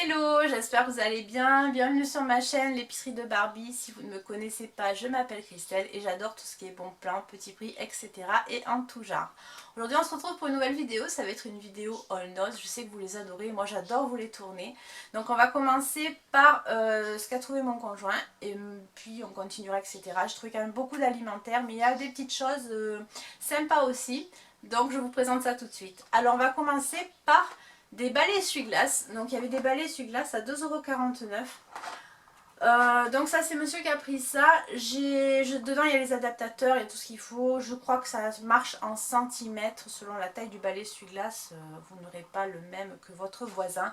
Hello, j'espère que vous allez bien. Bienvenue sur ma chaîne l'épicerie de Barbie. Si vous ne me connaissez pas, je m'appelle Christelle et j'adore tout ce qui est bon plan, petit prix, etc. et en tout genre. Aujourd'hui on se retrouve pour une nouvelle vidéo, ça va être une vidéo all notes. Je sais que vous les adorez, moi j'adore vous les tourner. Donc on va commencer par ce qu'a trouvé mon conjoint et puis on continuera, etc. Je trouve quand même beaucoup d'alimentaire, mais il y a des petites choses sympas aussi. Donc je vous présente ça tout de suite. Alors on va commencer par des balais essuie-glace. Donc il y avait des balais essuie-glace à 2,49 €. Donc ça c'est monsieur qui a pris ça. Dedans il y a les adaptateurs, il y a tout ce qu'il faut. Je crois que ça marche en centimètres selon la taille du balai essuie-glace. Vous n'aurez pas le même que votre voisin.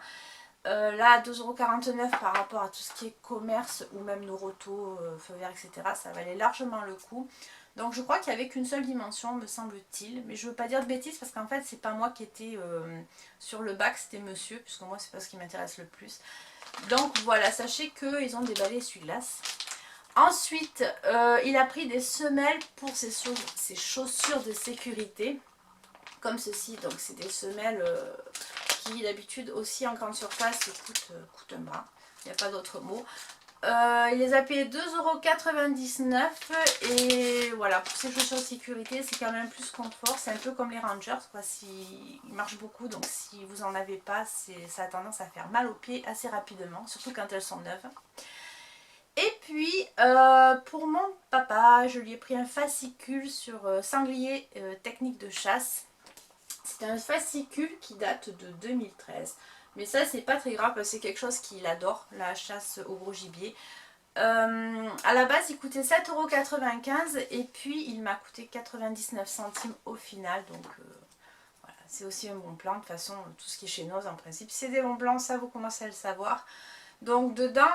Là à 2,49 € par rapport à tout ce qui est commerce ou même Noroto, feu vert, etc. ça valait largement le coup. Donc je crois qu'il n'y avait qu'une seule dimension me semble-t-il, mais je ne veux pas dire de bêtises parce qu'en fait c'est pas moi qui étais sur le bac, c'était monsieur, puisque moi c'est pas ce qui m'intéresse le plus. Donc voilà, sachez qu'ils ont des balais essuie-glace. Ensuite il a pris des semelles pour ses chaussures de sécurité, comme ceci. Donc c'est des semelles qui d'habitude aussi en grande surface coûtent un bras, il n'y a pas d'autre mot. Il les a payés 2,99 € et voilà, pour ces chaussures de sécurité c'est quand même plus confort, c'est un peu comme les Rangers quoi, ils marchent beaucoup, donc si vous en avez pas, ça a tendance à faire mal aux pieds assez rapidement, surtout quand elles sont neuves. Et puis pour mon papa, je lui ai pris un fascicule sur sanglier technique de chasse. C'est un fascicule qui date de 2013. Mais ça c'est pas très grave parce que c'est quelque chose qu'il adore, la chasse au gros gibier. À la base il coûtait 7,95 € et puis il m'a coûté 99 centimes au final. Donc voilà, c'est aussi un bon plan. De toute façon tout ce qui est chez nous en principe c'est des bons plans, ça vous commencez à le savoir. Donc dedans,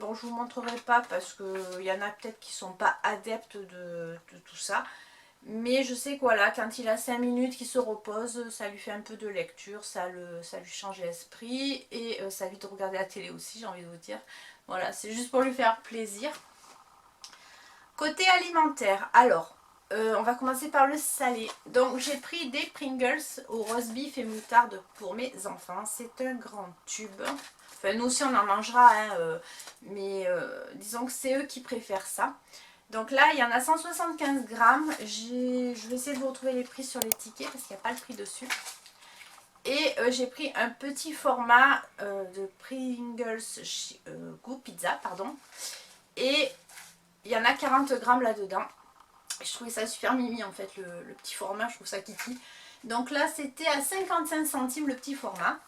bon je vous montrerai pas parce qu'il y en a peut-être qui sont pas adeptes de tout ça. Mais je sais que voilà, quand il a 5 minutes qu'il se repose, ça lui fait un peu de lecture, ça lui change l'esprit et ça évite de regarder la télé aussi, j'ai envie de vous dire. Voilà, c'est juste pour lui faire plaisir. Côté alimentaire, alors, on va commencer par le salé. Donc j'ai pris des Pringles au roast beef et moutarde pour mes enfants. C'est un grand tube. Enfin nous aussi on en mangera, hein, mais disons que c'est eux qui préfèrent ça. Donc là, il y en a 175 grammes. Je vais essayer de vous retrouver les prix sur les tickets parce qu'il n'y a pas le prix dessus. Et j'ai pris un petit format de Pringles Goût Pizza, pardon. Et il y en a 40 grammes là-dedans. Je trouvais ça super mimi en fait, le petit format, je trouve ça kiki. Donc là, c'était à 55 centimes le petit format.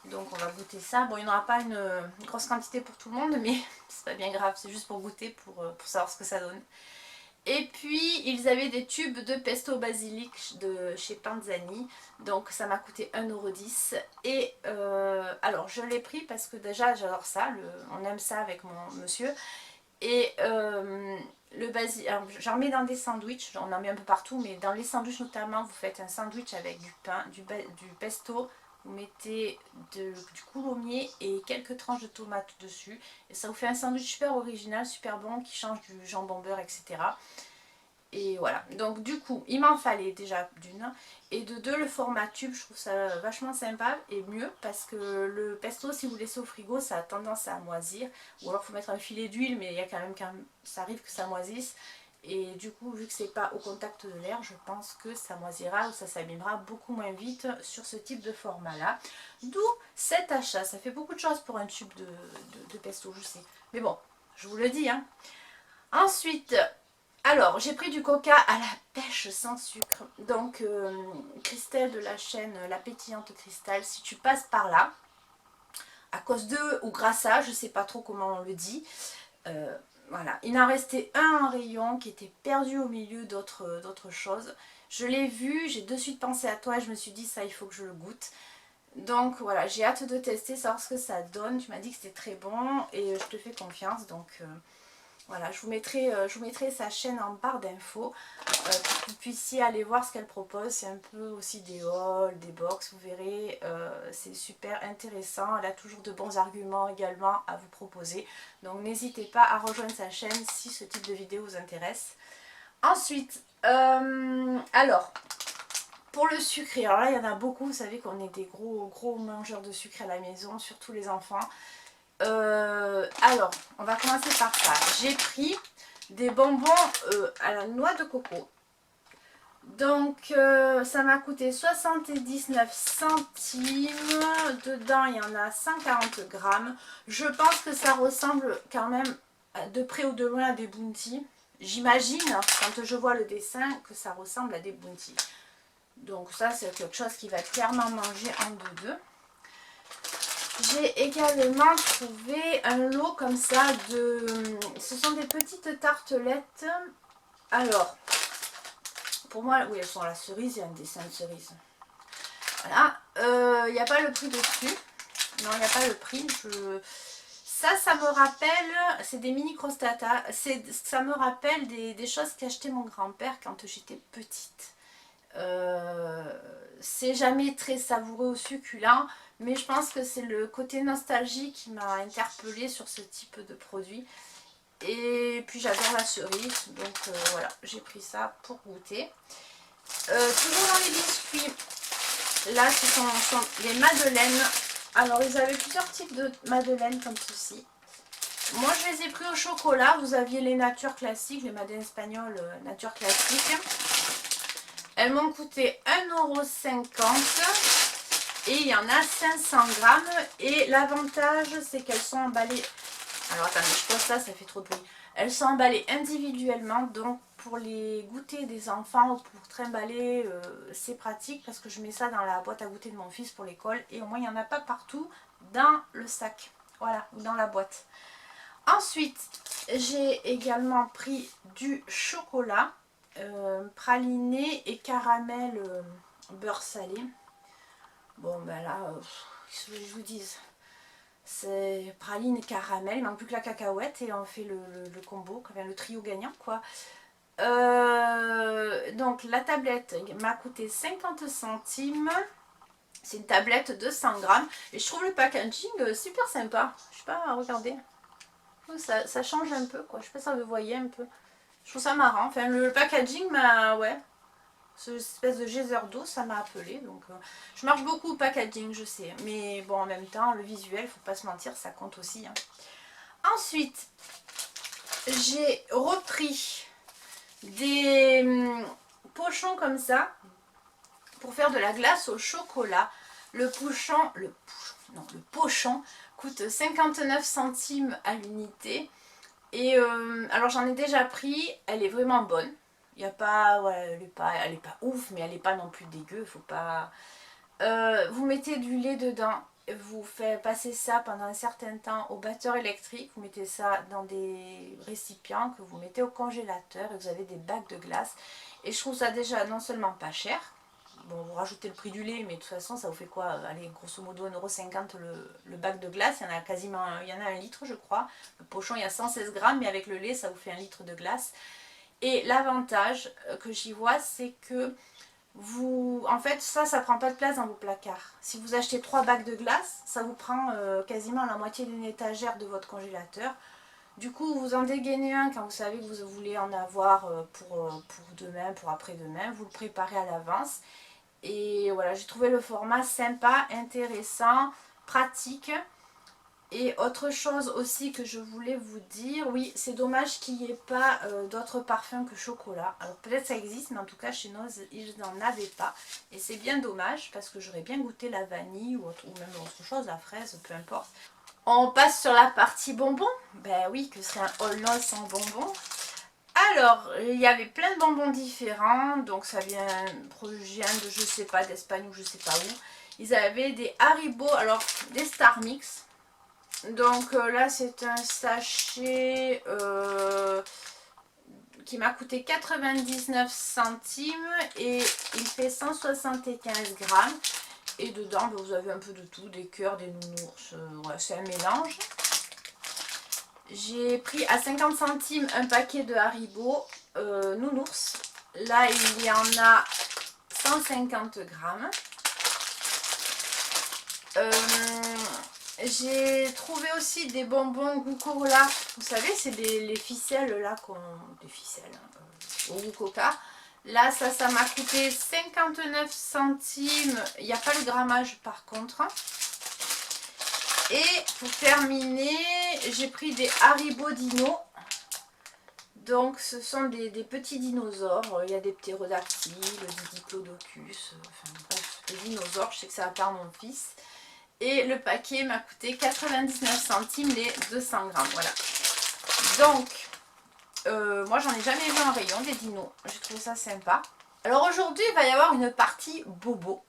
Donc on va goûter ça. Bon, il n'y en aura pas une grosse quantité pour tout le monde, mais c'est pas bien grave, c'est juste pour goûter, pour savoir ce que ça donne. Et puis ils avaient des tubes de pesto basilic de chez Panzani, donc ça m'a coûté 1,10 €. Et alors je l'ai pris parce que déjà j'adore ça, on aime ça avec mon monsieur. Et le basilic, j'en mets dans des sandwichs, j'en mets un peu partout, mais dans les sandwichs notamment, vous faites un sandwich avec du pain, du pesto, vous mettez du coulommiers et quelques tranches de tomates dessus. Et ça vous fait un sandwich super original, super bon, qui change du jambon beurre, etc. Et voilà, donc du coup, il m'en fallait déjà d'une. Et de deux, le format tube, je trouve ça vachement sympa et mieux parce que le pesto, si vous le laissez au frigo, ça a tendance à moisir. Ou alors il faut mettre un filet d'huile, mais il y a quand même, ça arrive que ça moisisse. Et du coup, vu que c'est pas au contact de l'air, je pense que ça moisira ou ça s'abîmera beaucoup moins vite sur ce type de format là. D'où cet achat, ça fait beaucoup de choses pour un tube de pesto, je sais. Mais bon, je vous le dis, hein. Ensuite, alors j'ai pris du coca à la pêche sans sucre. Donc Christelle de la chaîne La Pétillante Cristal, si tu passes par là, à cause d'eux ou grâce à, je sais pas trop comment on le dit, voilà, il en restait un en rayon qui était perdu au milieu d'autres choses. Je l'ai vu, j'ai de suite pensé à toi et je me suis dit ça il faut que je le goûte. Donc voilà, j'ai hâte de tester, savoir ce que ça donne. Tu m'as dit que c'était très bon et je te fais confiance. Donc voilà, je vous mettrai sa chaîne en barre d'infos pour que vous puissiez aller voir ce qu'elle propose. C'est un peu aussi des hauls, des box, vous verrez. C'est super intéressant. Elle a toujours de bons arguments également à vous proposer. Donc n'hésitez pas à rejoindre sa chaîne si ce type de vidéo vous intéresse. Ensuite, alors, Pour le sucré, alors là il y en a beaucoup, vous savez qu'on est des gros mangeurs de sucre à la maison, surtout les enfants. Alors, on va commencer par ça. J'ai pris des bonbons à la noix de coco. Donc ça m'a coûté 79 centimes. Dedans il y en a 140 grammes. Je pense que ça ressemble quand même de près ou de loin à des Bounty. J'imagine, quand je vois le dessin, que ça ressemble à des Bounty. Donc ça c'est quelque chose qui va être clairement mangé en deux. J'ai également trouvé un lot comme ça de... Ce sont des petites tartelettes. Alors, pour moi, oui elles sont à la cerise, il y a un dessin de cerise. Voilà, il n'y a pas le prix dessus. Non, il n'y a pas le prix. Ça me rappelle, c'est des mini crostata. Ça me rappelle des choses qu'achetait mon grand-père quand j'étais petite. C'est jamais très savoureux ou succulent, mais je pense que c'est le côté nostalgie qui m'a interpellée sur ce type de produit. Et puis j'adore la cerise, donc voilà, j'ai pris ça pour goûter. Toujours dans les biscuits, là ce sont les madeleines. Alors ils avaient plusieurs types de madeleines comme ceci. Moi je les ai pris au chocolat. Vous aviez les natures classiques, les madeleines espagnoles nature classique. Elles m'ont coûté 1,50 € et il y en a 500 grammes. Et l'avantage c'est qu'elles sont emballées. Alors attendez, je pose ça, ça fait trop de bruit. Elles sont emballées individuellement, donc pour les goûter des enfants ou pour trimballer, c'est pratique parce que je mets ça dans la boîte à goûter de mon fils pour l'école et au moins il n'y en a pas partout dans le sac, voilà, ou dans la boîte. Ensuite, j'ai également pris du chocolat, praliné et caramel beurre salé. Bon ben là, qu'est-ce que je vous dise? C'est praline et caramel, il manque plus que la cacahuète et on fait le combo, le trio gagnant quoi. Donc la tablette m'a coûté 50 centimes. C'est une tablette de 100 grammes et je trouve le packaging super sympa. Je sais pas, regardez. Ça change un peu quoi, je sais pas si vous voyez un peu. Je trouve ça marrant, enfin le packaging m'a... ouais. Cette espèce de geyser d'eau, ça m'a appelé. Donc, je marche beaucoup au packaging, je sais. Mais bon, en même temps, le visuel, faut pas se mentir, ça compte aussi. Hein. Ensuite, j'ai repris des pochons comme ça pour faire de la glace au chocolat. Le pochon coûte 59 centimes à l'unité. Et alors j'en ai déjà pris, elle est vraiment bonne. Il y a pas, ouais, elle est pas ouf, mais elle est pas non plus dégueu, faut pas... vous mettez du lait dedans, vous faites passer ça pendant un certain temps au batteur électrique, vous mettez ça dans des récipients que vous mettez au congélateur et vous avez des bacs de glace. Et je trouve ça déjà non seulement pas cher, bon vous rajoutez le prix du lait, mais de toute façon ça vous fait quoi? Allez, grosso modo 1,50 € le bac de glace, il y en a quasiment, il y en a 1 litre je crois. Le pochon il y a 116 grammes, mais avec le lait ça vous fait 1 litre de glace. Et l'avantage que j'y vois, c'est que en fait, ça prend pas de place dans vos placards. Si vous achetez 3 bacs de glace, ça vous prend quasiment la moitié d'une étagère de votre congélateur. Du coup, vous en dégainez un quand vous savez que vous voulez en avoir pour demain, pour après-demain. Vous le préparez à l'avance. Et voilà, j'ai trouvé le format sympa, intéressant, pratique. Et autre chose aussi que je voulais vous dire, oui c'est dommage qu'il n'y ait pas d'autres parfums que chocolat. Alors peut-être ça existe, mais en tout cas chez nous ils n'en avaient pas. Et c'est bien dommage parce que j'aurais bien goûté la vanille ou même autre chose, la fraise, peu importe. On passe sur la partie bonbons. Ben oui, que serait un haul Noël sans bonbons. Alors, il y avait plein de bonbons différents, donc ça vient de je sais pas, d'Espagne ou je sais pas où. Ils avaient des Haribo, alors des Star Mix. Donc là c'est un sachet qui m'a coûté 99 centimes et il fait 175 grammes. Et dedans vous avez un peu de tout, des cœurs, des nounours, ouais, c'est un mélange. J'ai pris à 50 centimes un paquet de Haribo nounours. Là il y en a 150 grammes. J'ai trouvé aussi des bonbons goût cola. Vous savez, c'est les ficelles là, des ficelles au goût coca. Là, ça m'a coûté 59 centimes. Il n'y a pas le grammage par contre. Et pour terminer, j'ai pris des Haribo Dino. Donc ce sont des petits dinosaures. Il y a des ptérodactyles, des diplodocus, enfin bref, des dinosaures. Je sais que ça va plaire à mon fils. Et le paquet m'a coûté 99 centimes les 200 grammes. Voilà. Donc, moi j'en ai jamais vu en rayon des dinos. J'ai trouvé ça sympa. Alors aujourd'hui, il va y avoir une partie bobo.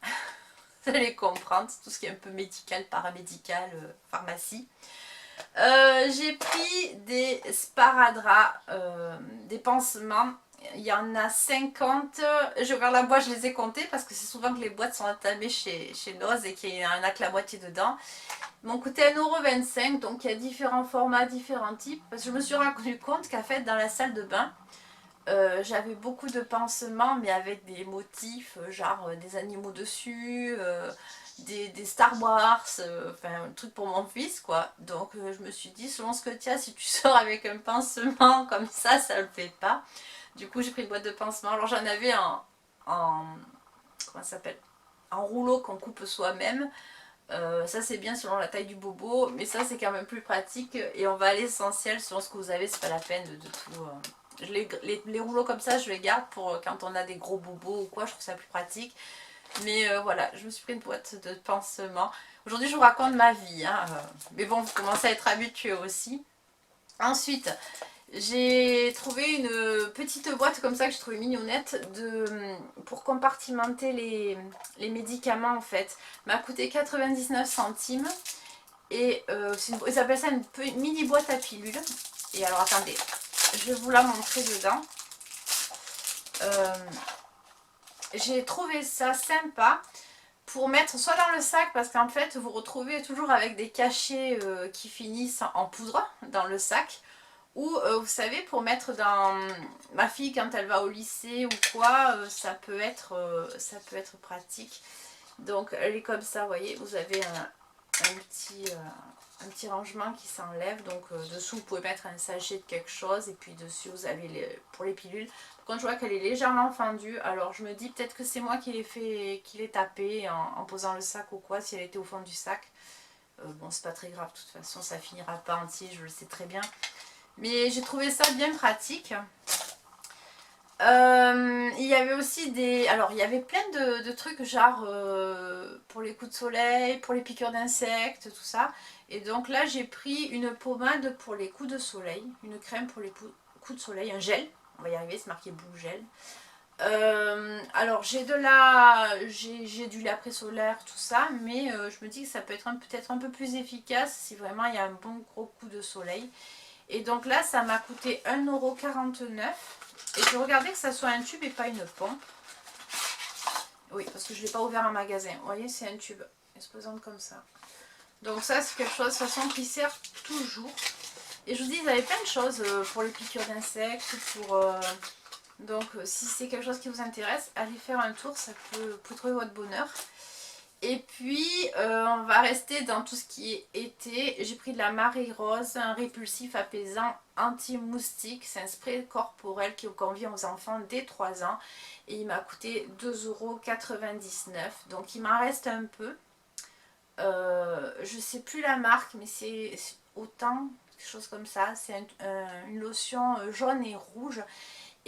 Vous allez comprendre, c'est tout ce qui est un peu médical, paramédical, pharmacie. J'ai pris des sparadraps, des pansements. Il y en a 50. Je regarde la boîte, je les ai comptés parce que c'est souvent que les boîtes sont entamées chez Noz et qu'il y en a que la moitié dedans. Ils m'ont coûté 1,25 €, donc il y a différents formats, différents types. Parce que je me suis rendu compte qu'en fait, dans la salle de bain, j'avais beaucoup de pansements, mais avec des motifs, genre des animaux dessus, des Star Wars, enfin un truc pour mon fils quoi. Donc je me suis dit, selon ce que tu as, si tu sors avec un pansement comme ça le fait pas. Du coup j'ai pris une boîte de pansements. Alors j'en avais en comment ça s'appelle, en rouleau qu'on coupe soi-même. Ça c'est bien selon la taille du bobo, mais ça c'est quand même plus pratique. Et on va à l'essentiel, selon ce que vous avez, c'est pas la peine de tout... les rouleaux comme ça je les garde pour quand on a des gros bobos ou quoi, je trouve ça plus pratique. Mais voilà, je me suis pris une boîte de pansements. Aujourd'hui je vous raconte ma vie, hein, mais bon, vous commencez à être habitués aussi. Ensuite, j'ai trouvé une petite boîte comme ça que j'ai trouvé mignonnette pour compartimenter les médicaments en fait. M'a coûté 99 centimes. Et ils appellent ça une mini boîte à pilules. Et alors attendez, je vais vous la montrer dedans. J'ai trouvé ça sympa pour mettre soit dans le sac, parce qu'en fait vous retrouvez toujours avec des cachets qui finissent en poudre dans le sac, ou vous savez, pour mettre dans... Ma fille quand elle va au lycée ou quoi, ça peut être pratique. Donc elle est comme ça, vous voyez, vous avez un petit rangement qui s'enlève. Donc dessous vous pouvez mettre un sachet de quelque chose, et puis dessus vous avez pour les pilules. Par contre je vois qu'elle est légèrement fendue, alors je me dis peut-être que c'est moi qui l'ai tapé en posant le sac ou quoi, si elle était au fond du sac. Bon, c'est pas très grave, de toute façon ça finira pas entier, je le sais très bien. Mais j'ai trouvé ça bien pratique. Il y avait aussi des... Alors il y avait plein de trucs genre pour les coups de soleil, pour les piqûres d'insectes, tout ça. Et donc là j'ai pris une pommade pour les coups de soleil, une crème pour les coups de soleil, un gel. On va y arriver, c'est marqué Blue Gel. Alors j'ai du l'après solaire, tout ça, mais je me dis que ça peut être peut-être un peu plus efficace si vraiment il y a un bon gros coup de soleil. Et donc là ça m'a coûté 1,49 €. Et je regardais que ça soit un tube et pas une pompe. Oui, parce que je ne l'ai pas ouvert en magasin. Vous voyez, c'est un tube. Elle se présente comme ça. Donc ça, c'est quelque chose de toute façon qui sert toujours. Et je vous dis, ils avaient plein de choses pour les piqûres d'insectes. Donc si c'est quelque chose qui vous intéresse, allez faire un tour. Ça peut trouver votre bonheur. Et puis, on va rester dans tout ce qui est été. J'ai pris de la Marie Rose, un répulsif apaisant anti-moustique. C'est un spray corporel qui convient aux enfants dès 3 ans. Et il m'a coûté 2,99 €. Donc il m'en reste un peu. Je sais plus la marque, mais c'est autant, quelque chose comme ça. C'est une lotion jaune et rouge.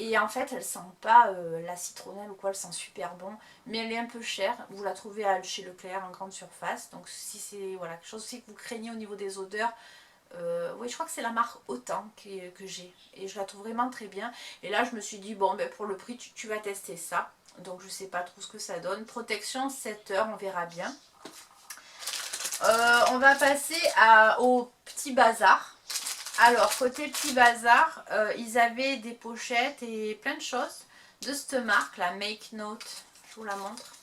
Et en fait, elle sent pas la citronnelle ou quoi, elle sent super bon. Mais elle est un peu chère. Vous la trouvez chez Leclerc en grande surface. Donc si c'est voilà, quelque chose aussi que vous craignez au niveau des odeurs, oui, je crois que c'est la marque Autant que j'ai. Et je la trouve vraiment très bien. Et là, je me suis dit, bon, ben, pour le prix, tu vas tester ça. Donc je sais pas trop ce que ça donne. Protection 7 heures, on verra bien. On va passer au petit bazar. Alors, côté petit bazar, ils avaient des pochettes et plein de choses de cette marque, la Make Note. Je vous la montre.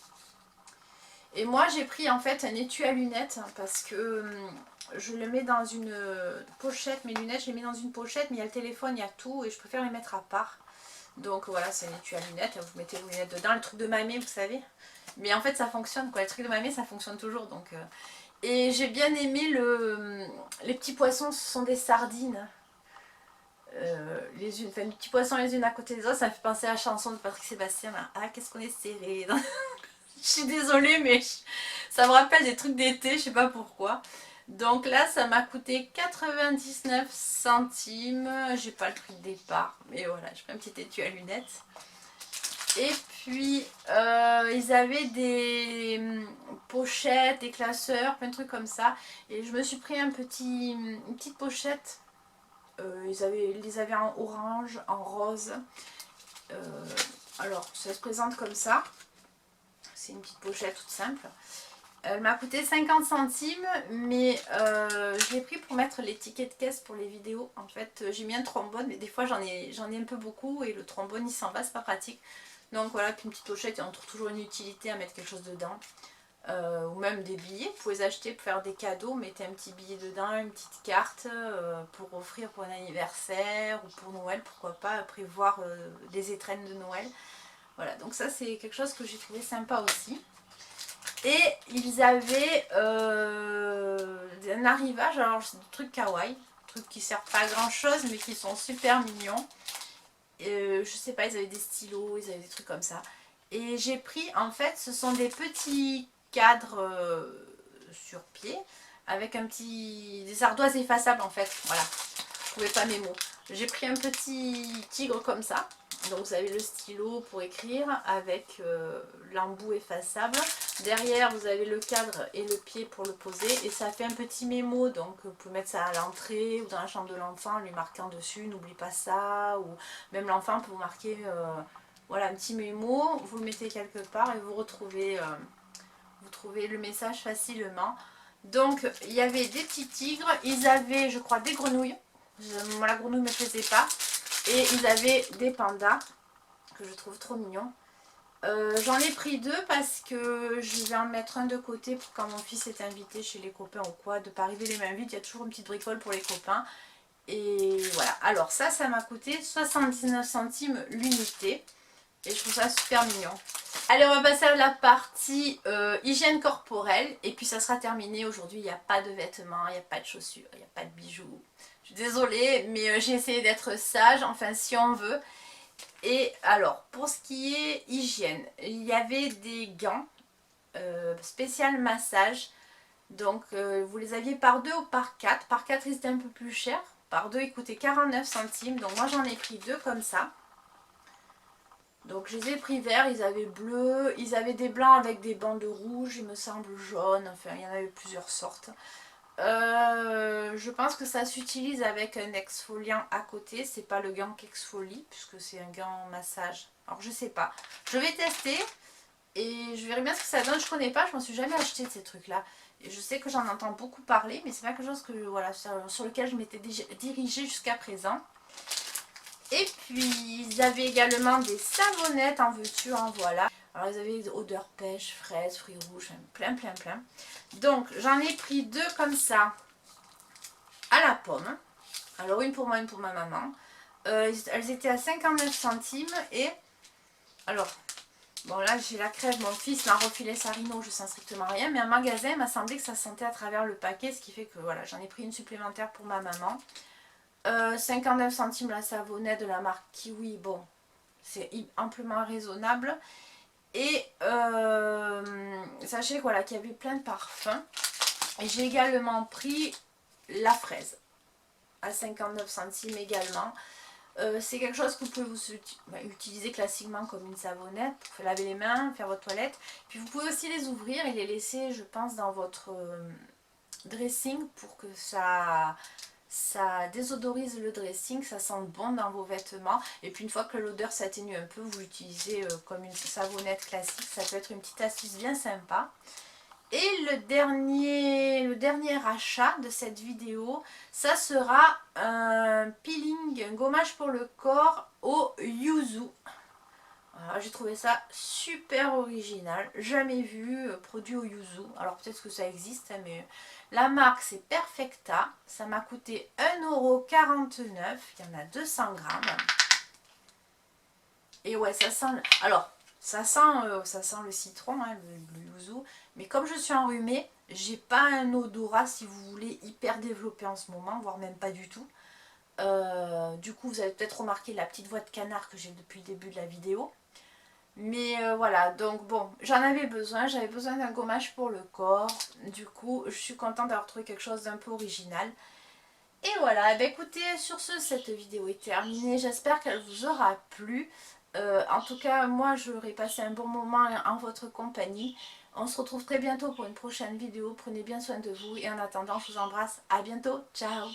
Et moi, j'ai pris en fait un étui à lunettes parce que je le mets dans une pochette. Mes lunettes, je les mets dans une pochette, mais il y a le téléphone, il y a tout et je préfère les mettre à part. Donc voilà, c'est un étui à lunettes. Vous mettez vos lunettes dedans, le truc de mamie, vous savez. Mais en fait, ça fonctionne quoi. Le truc de mamie, ça fonctionne toujours. Donc, Et j'ai bien aimé les petits poissons, ce sont des sardines. des petits poissons les unes à côté des autres, ça me fait penser à la chanson de Patrick Sébastien, là. Ah, qu'est-ce qu'on est serré. Je suis désolée, mais ça me rappelle des trucs d'été, je sais pas pourquoi. Donc là, ça m'a coûté 99 centimes. J'ai pas le prix de départ, mais voilà, j'ai pris un petit étui à lunettes. Et puis, ils avaient des pochettes, des classeurs, plein de trucs comme ça. Et je me suis pris une petite pochette. Ils les avaient en orange, en rose. Alors, ça se présente comme ça. C'est une petite pochette toute simple. Elle m'a coûté 50 centimes, mais je l'ai pris pour mettre les tickets de caisse pour les vidéos. En fait, j'ai mis un trombone, mais des fois j'en ai un peu beaucoup et le trombone il s'en va, c'est pas pratique. Donc voilà, puis une petite pochette, et on trouve toujours une utilité à mettre quelque chose dedans. Ou même des billets, vous pouvez les acheter pour faire des cadeaux, mettez un petit billet dedans, une petite carte pour offrir pour un anniversaire ou pour Noël, pourquoi pas prévoir des étrennes de Noël. Voilà, donc ça c'est quelque chose que j'ai trouvé sympa aussi. Et ils avaient un arrivage, alors c'est des trucs kawaii, des trucs qui servent pas à grand chose mais qui sont super mignons. Je sais pas, ils avaient des stylos, ils avaient des trucs comme ça. Et j'ai pris, en fait, ce sont des petits cadres sur pied avec des ardoises effaçables en fait. Voilà, je trouvais pas mes mots. J'ai pris un petit tigre comme ça. Donc vous avez le stylo pour écrire avec l'embout effaçable. Derrière vous avez le cadre et le pied pour le poser. Et ça fait un petit mémo. Donc vous pouvez mettre ça à l'entrée ou dans la chambre de l'enfant, lui marquant dessus, n'oublie pas ça. Ou même l'enfant peut vous marquer voilà, un petit mémo. Vous le mettez quelque part et vous trouvez le message facilement. Donc il y avait des petits tigres. Ils avaient je crois des grenouilles. Moi la grenouille ne me plaisait pas. Et ils avaient des pandas que je trouve trop mignons. J'en ai pris deux parce que je vais en mettre un de côté pour quand mon fils est invité chez les copains ou quoi, de ne pas arriver les mains vides. Il y a toujours une petite bricole pour les copains. Et voilà. Alors ça m'a coûté 79 centimes l'unité. Et je trouve ça super mignon. Allez, on va passer à la partie hygiène corporelle. Et puis ça sera terminé. Aujourd'hui, il n'y a pas de vêtements, il n'y a pas de chaussures, il n'y a pas de bijoux. Je suis désolée, mais j'ai essayé d'être sage, enfin si on veut. Et alors, pour ce qui est hygiène, il y avait des gants spécial massage. Donc, vous les aviez par 2 ou par 4. Par 4, ils étaient un peu plus chers. Par 2, ils coûtaient 49 centimes. Donc, moi, j'en ai pris 2 comme ça. Donc, je les ai pris verts. Ils avaient bleu. Ils avaient des blancs avec des bandes rouges, il me semble jaune. Enfin, il y en avait plusieurs sortes. Je pense que ça s'utilise avec un exfoliant à côté. C'est pas le gant qui exfolie puisque c'est un gant massage. Alors je sais pas. Je vais tester et je verrai bien ce que ça donne. Je connais pas, je m'en suis jamais acheté de ces trucs là. Et je sais que j'en entends beaucoup parler, mais c'est pas quelque chose que voilà, sur lequel je m'étais dirigée jusqu'à présent. Et puis ils avaient également des savonnettes en veux-tu, en voilà. Alors ils avaient odeur pêche, fraise, fruits rouges, plein. Donc j'en ai pris 2 comme ça à la pomme. Alors une pour moi, une pour ma maman. Elles étaient à 59 centimes et alors bon là j'ai la crève, mon fils m'a refilé sa Rhino, je sens strictement rien, mais un magasin m'a semblé que ça sentait à travers le paquet, ce qui fait que voilà, j'en ai pris une supplémentaire pour ma maman. 59 centimes la savonnette de la marque Kiwi, bon c'est amplement raisonnable. Et sachez voilà, qu'il y avait plein de parfums. Et j'ai également pris la fraise à 59 centimes également. C'est quelque chose que vous pouvez utiliser classiquement comme une savonnette pour laver les mains, faire votre toilette. Puis vous pouvez aussi les ouvrir et les laisser, je pense, dans votre dressing pour que ça désodorise le dressing, ça sente bon dans vos vêtements. Et puis une fois que l'odeur s'atténue un peu, vous l'utilisez comme une savonnette classique. Ça peut être une petite astuce bien sympa. Et le dernier achat de cette vidéo, ça sera un peeling, un gommage pour le corps au yuzu. J'ai trouvé ça super original, jamais vu produit au yuzu. Alors peut-être que ça existe, hein, mais la marque c'est Perfecta. Ça m'a coûté 1,49 €, il y en a 200 grammes. Et ouais, ça sent... Alors, ça sent le citron, hein, le yuzu. Mais comme je suis enrhumée, j'ai pas un odorat, si vous voulez, hyper développé en ce moment, voire même pas du tout. Du coup vous avez peut-être remarqué la petite voix de canard que j'ai depuis le début de la vidéo. Mais voilà, donc bon, j'en avais besoin, j'avais besoin d'un gommage pour le corps. Du coup, je suis contente d'avoir trouvé quelque chose d'un peu original. Et voilà, bah écoutez, sur ce, cette vidéo est terminée. J'espère qu'elle vous aura plu. En tout cas, moi, j'aurais passé un bon moment en votre compagnie. On se retrouve très bientôt pour une prochaine vidéo. Prenez bien soin de vous et en attendant, je vous embrasse. À bientôt. Ciao!